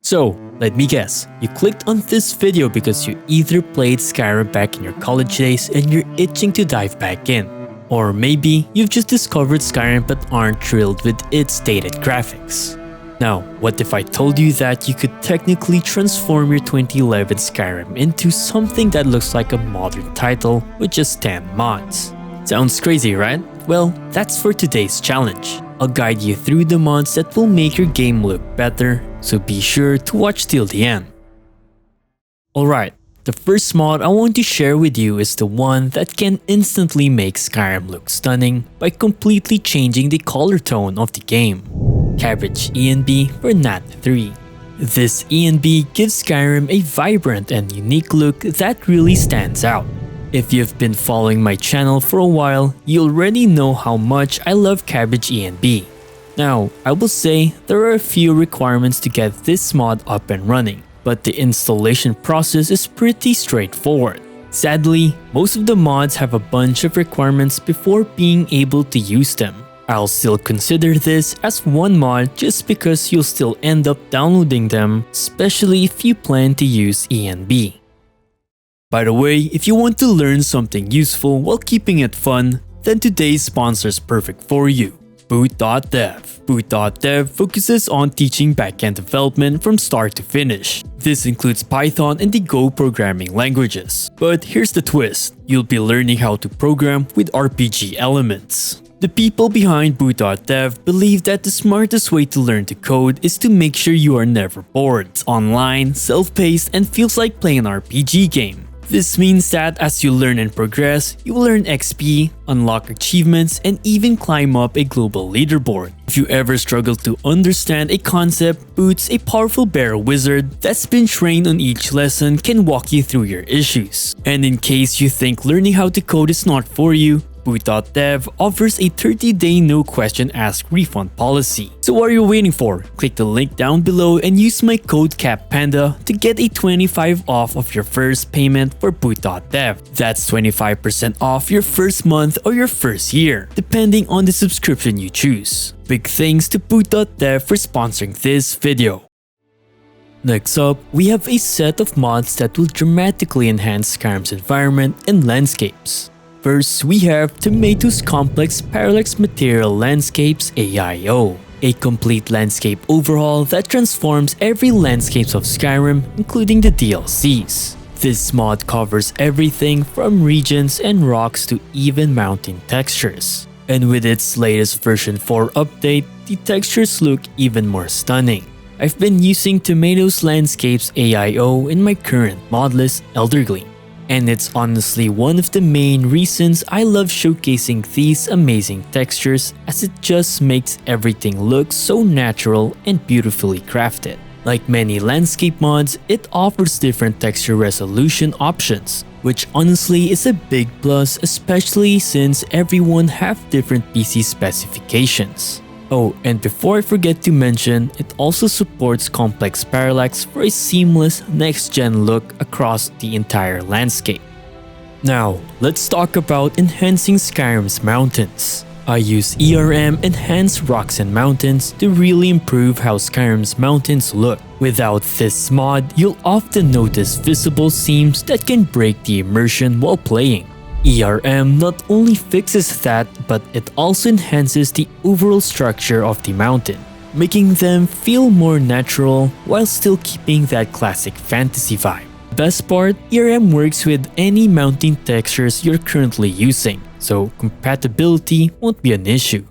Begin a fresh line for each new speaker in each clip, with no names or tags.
So, let me guess, you clicked on this video because you either played Skyrim back in your college days and you're itching to dive back in. Or maybe you've just discovered Skyrim but aren't thrilled with its dated graphics. Now, what if I told you that you could technically transform your 2011 Skyrim into something that looks like a modern title with just 10 mods? Sounds crazy, right? Well, that's for today's challenge. I'll guide you through the mods that will make your game look better, so be sure to watch till the end. Alright, the first mod I want to share with you is the one that can instantly make Skyrim look stunning by completely changing the color tone of the game. Cabbage ENB for Nat 3. This ENB gives Skyrim a vibrant and unique look that really stands out. If you've been following my channel for a while, you already know how much I love Cabbage ENB. Now, I will say there are a few requirements to get this mod up and running, but the installation process is pretty straightforward. Sadly, most of the mods have a bunch of requirements before being able to use them. I'll still consider this as one mod just because you'll still end up downloading them, especially if you plan to use ENB. By the way, if you want to learn something useful while keeping it fun, then today's sponsor is perfect for you. Boot.dev. Boot.dev focuses on teaching backend development from start to finish. This includes Python and the Go programming languages. But here's the twist, you'll be learning how to program with RPG elements. The people behind Boot.dev believe that the smartest way to learn to code is to make sure you are never bored. It's online, self-paced, and feels like playing an RPG game. This means that as you learn and progress, you will earn XP, unlock achievements, and even climb up a global leaderboard. If you ever struggle to understand a concept, Boot's a powerful bear wizard that's been trained on each lesson can walk you through your issues. And in case you think learning how to code is not for you, Boot.dev offers a 30-day no-question-asked refund policy. So what are you waiting for? Click the link down below and use my code CapPanda to get a 25% off of your first payment for Boot.dev. That's 25% off your first month or your first year, depending on the subscription you choose. Big thanks to Boot.dev for sponsoring this video. Next up, we have a set of mods that will dramatically enhance Skyrim's environment and landscapes. First, we have Tomatokillz Complex Parallax Material Landscapes AIO, a complete landscape overhaul that transforms every landscape of Skyrim, including the DLCs. This mod covers everything from regions and rocks to even mountain textures. And with its latest version 4 update, the textures look even more stunning. I've been using Tomatokillz Landscapes AIO in my current mod list, Eldergleam. And it's honestly one of the main reasons I love showcasing these amazing textures, as it just makes everything look so natural and beautifully crafted. Like many landscape mods, it offers different texture resolution options, which honestly is a big plus, especially since everyone have different PC specifications. Oh, and before I forget to mention, it also supports complex parallax for a seamless next-gen look across the entire landscape. Now, let's talk about enhancing Skyrim's mountains. I use ERM Enhanced Rocks and Mountains to really improve how Skyrim's mountains look. Without this mod, you'll often notice visible seams that can break the immersion while playing. ERM not only fixes that, but it also enhances the overall structure of the mountain, making them feel more natural while still keeping that classic fantasy vibe. Best part, ERM works with any mountain textures you're currently using, so compatibility won't be an issue.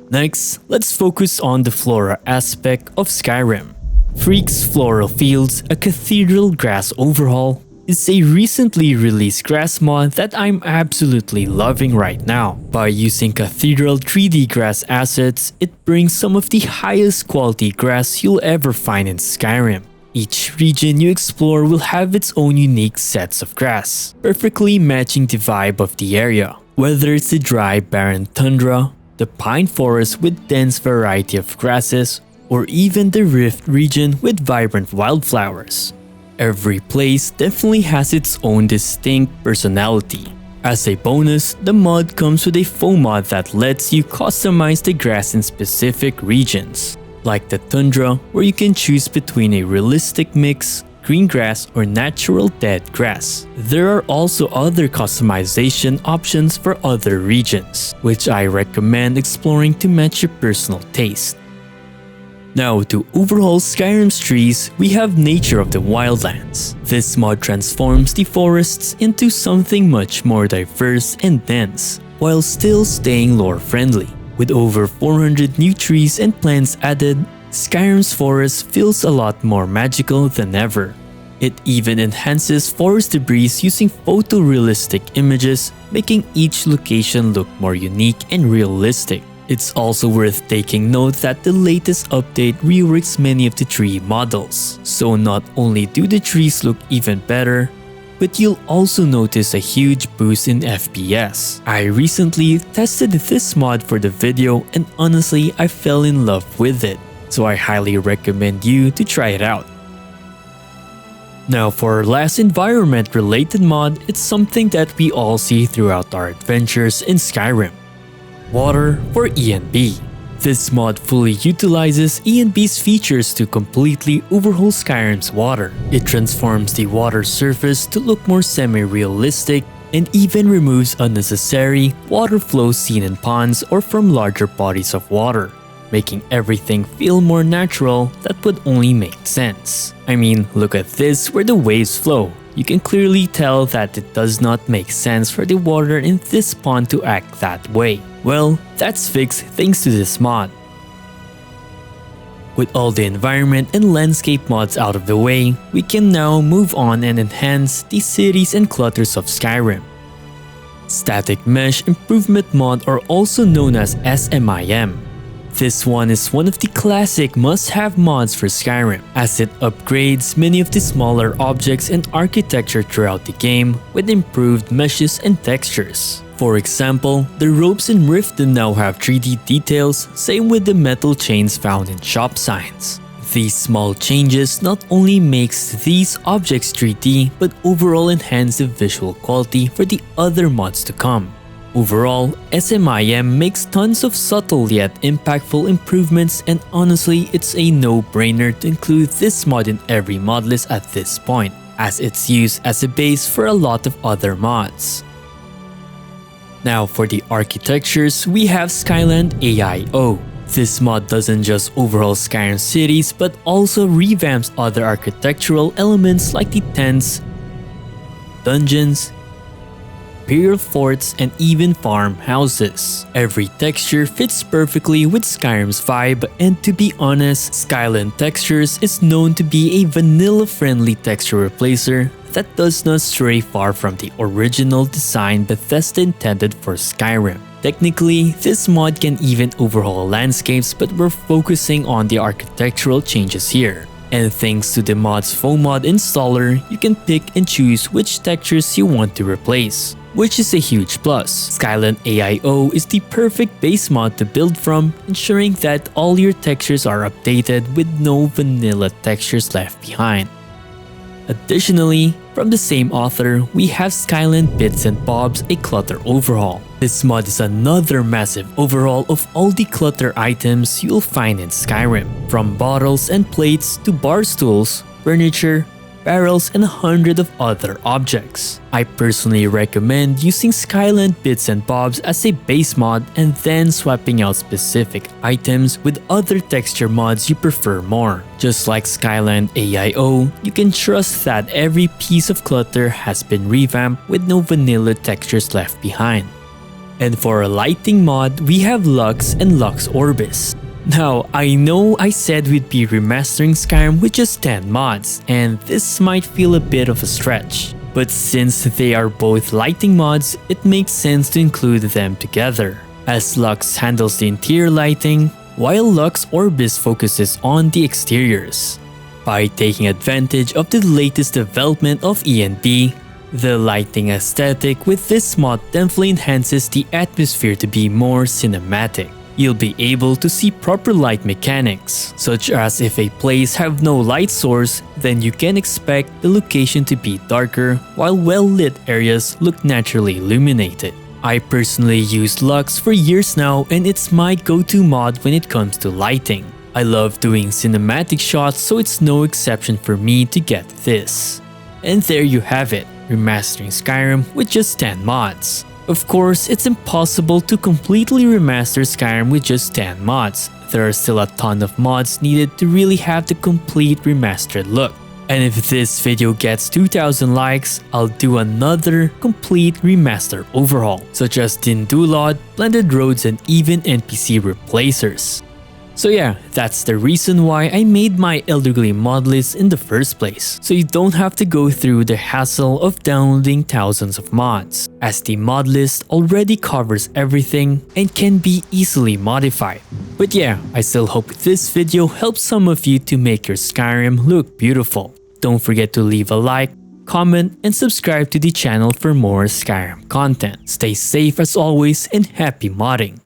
Next, let's focus on the flora aspect of Skyrim. Freak's Floral Fields, a Cathedral grass overhaul, is a recently released grass mod that I'm absolutely loving right now. By using Cathedral 3D grass assets, it brings some of the highest quality grass you'll ever find in Skyrim. Each region you explore will have its own unique sets of grass, perfectly matching the vibe of the area. Whether it's the dry, barren tundra, the pine forest with dense variety of grasses, or even the Rift region with vibrant wildflowers. Every place definitely has its own distinct personality. As a bonus, the mod comes with a foam mod that lets you customize the grass in specific regions. like the tundra, where you can choose between a realistic mix, green grass, or natural dead grass. There are also other customization options for other regions, which I recommend exploring to match your personal taste. Now, to overhaul Skyrim's trees, we have Nature of the Wildlands. This mod transforms the forests into something much more diverse and dense, while still staying lore-friendly. With over 400 new trees and plants added, Skyrim's forest feels a lot more magical than ever. It even enhances forest debris using photorealistic images, making each location look more unique and realistic. It's also worth taking note that the latest update reworks many of the tree models, so not only do the trees look even better, but you'll also notice a huge boost in FPS. I recently tested this mod for the video and honestly I fell in love with it, so I highly recommend you to try it out. Now for our last environment related mod, it's something that we all see throughout our adventures in Skyrim. Water for ENB. This mod fully utilizes ENB's features to completely overhaul Skyrim's water. It transforms the water surface to look more semi-realistic and even removes unnecessary water flow seen in ponds or from larger bodies of water, making everything feel more natural. That would only make sense. I mean, look at this where the waves flow. You can clearly tell that it does not make sense for the water in this pond to act that way. Well, that's fixed thanks to this mod. With all the environment and landscape mods out of the way, we can now move on and enhance the cities and clutters of Skyrim. Static Mesh Improvement mod, are also known as SMIM. This one is one of the classic must-have mods for Skyrim, as it upgrades many of the smaller objects and architecture throughout the game with improved meshes and textures. For example, the ropes in Riften now have 3D details, same with the metal chains found in shop signs. These small changes not only makes these objects 3D, but overall enhance the visual quality for the other mods to come. Overall, SMIM makes tons of subtle yet impactful improvements, and honestly, it's a no-brainer to include this mod in every mod list at this point, as it's used as a base for a lot of other mods. Now for the architectures, we have Skyland AIO. This mod doesn't just overhaul Skyrim cities, but also revamps other architectural elements like the tents, dungeons, imperial forts, and even farmhouses. Every texture fits perfectly with Skyrim's vibe, and to be honest, Skyland Textures is known to be a vanilla-friendly texture replacer that does not stray far from the original design Bethesda intended for Skyrim. Technically, this mod can even overhaul landscapes, but we're focusing on the architectural changes here. And thanks to the mod's FOMod installer, you can pick and choose which textures you want to replace, which is a huge plus. Skyland AIO is the perfect base mod to build from, ensuring that all your textures are updated with no vanilla textures left behind. Additionally, from the same author, we have Skyland Bits and Bobs, a clutter overhaul. This mod is another massive overhaul of all the clutter items you'll find in Skyrim, from bottles and plates to bar stools, furniture, barrels, and 100 of other objects. I personally recommend using Skyland Bits and Bobs as a base mod and then swapping out specific items with other texture mods you prefer more. Just like Skyland AIO, you can trust that every piece of clutter has been revamped with no vanilla textures left behind. And for a lighting mod, we have Lux and Lux Orbis. Now, I know I said we'd be remastering Skyrim with just 10 mods, and this might feel a bit of a stretch. But since they are both lighting mods, it makes sense to include them together, as Lux handles the interior lighting, while Lux Orbis focuses on the exteriors. By taking advantage of the latest development of ENB, the lighting aesthetic with this mod definitely enhances the atmosphere to be more cinematic. You'll be able to see proper light mechanics, such as if a place have no light source, then you can expect the location to be darker, while well-lit areas look naturally illuminated. I personally used Lux for years now, and it's my go-to mod when it comes to lighting. I love doing cinematic shots, so it's no exception for me to get this. And there you have it, remastering Skyrim with just 10 mods. Of course, it's impossible to completely remaster Skyrim with just 10 mods. There are still a ton of mods needed to really have the complete remastered look. And if this video gets 2,000 likes, I'll do another complete remaster overhaul, such as Dindulod, blended roads, and even NPC replacers. So yeah, that's the reason why I made my elderly mod list in the first place, so you don't have to go through the hassle of downloading thousands of mods, as the mod list already covers everything and can be easily modified. But yeah, I still hope this video helps some of you to make your Skyrim look beautiful. Don't forget to leave a like, comment, and subscribe to the channel for more Skyrim content. Stay safe as always and happy modding!